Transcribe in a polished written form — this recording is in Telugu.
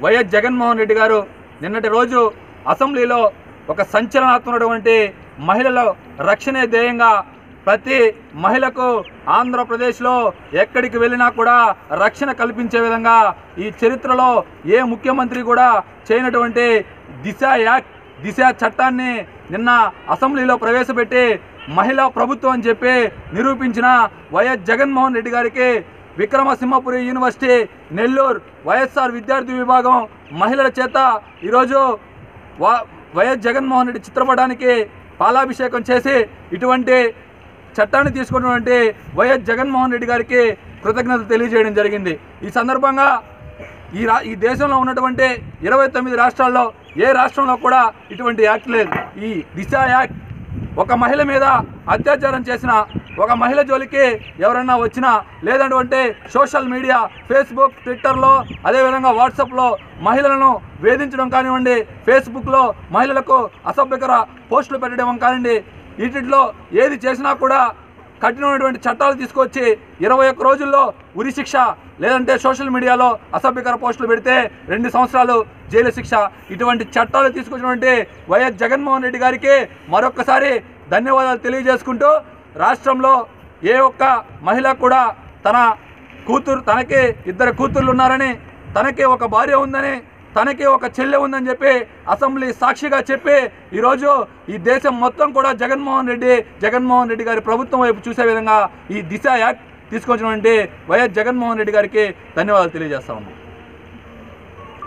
వైఎస్ జగన్మోహన్ రెడ్డి గారు నిన్నటి రోజు అసెంబ్లీలో ఒక సంచలనాత్మకమైనటువంటి మహిళల రక్షణే ధ్యేయంగా ప్రతి మహిళకు ఆంధ్రప్రదేశ్లో ఎక్కడికి వెళ్ళినా కూడా రక్షణ కల్పించే విధంగా ఈ చరిత్రలో ఏ ముఖ్యమంత్రి కూడా చేయనటువంటి దిశ చట్టాన్ని నిన్న అసెంబ్లీలో ప్రవేశపెట్టి మహిళా ప్రభుత్వం అని చెప్పి నిరూపించిన వైఎస్ జగన్మోహన్ రెడ్డి గారికి విక్రమసింహపురి యూనివర్సిటీ నెల్లూరు వైఎస్ఆర్ విద్యార్థి విభాగం మహిళల చేత ఈరోజు వైఎస్ జగన్మోహన్ రెడ్డి చిత్రపటానికి పాలాభిషేకం చేసి ఇటువంటి చట్టాన్ని తీసుకున్నటువంటి వైఎస్ జగన్మోహన్ రెడ్డి గారికి కృతజ్ఞతలు తెలియజేయడం జరిగింది। ఈ సందర్భంగా ఈ దేశంలో ఉన్నటువంటి 29 రాష్ట్రాల్లో ఏ రాష్ట్రంలో కూడా ఇటువంటి యాక్ట్ లేదు। ఈ దిశ యాక్ట్ ఒక మహిళ మీద అత్యాచారం చేసిన ఒక మహిళ జోలికి ఎవరన్నా వచ్చినా లేదంటే సోషల్ మీడియా ఫేస్బుక్ ట్విట్టర్లో అదేవిధంగా వాట్సాప్లో మహిళలను వేధించడం కానివ్వండి, ఫేస్బుక్లో మహిళలకు అసభ్యకర పోస్టులు పెట్టడం కానివ్వండి, వీటిలో ఏది చేసినా కూడా కఠినమైనటువంటి చట్టాలు తీసుకొచ్చి 21 రోజుల్లో ఉరి శిక్ష లేదంటే సోషల్ మీడియాలో అసభ్యకర పోస్టులు పెడితే 2 సంవత్సరాలు జైలు శిక్ష ఇటువంటి చట్టాలు తీసుకొచ్చినటువంటి వైఎస్ జగన్మోహన్ రెడ్డి గారికి మరొక్కసారి ధన్యవాదాలు తెలియజేసుకుంటూ రాష్ట్రంలో ఏ ఒక్క మహిళ కూడా తనకి 2 కూతుర్లు ఉన్నారని, తనకి ఒక భార్య ఉందని, తనకి ఒక చెల్లె ఉందని చెప్పి అసెంబ్లీ సాక్షిగా చెప్పి ఈరోజు ఈ దేశం మొత్తం కూడా జగన్మోహన్ రెడ్డి గారి ప్రభుత్వం వైపు చూసే విధంగా ఈ దిశ యాక్ట్ తీసుకొచ్చినటువంటి వైఎస్ జగన్మోహన్ రెడ్డి గారికి ధన్యవాదాలు తెలియజేస్తా ఉన్నాం।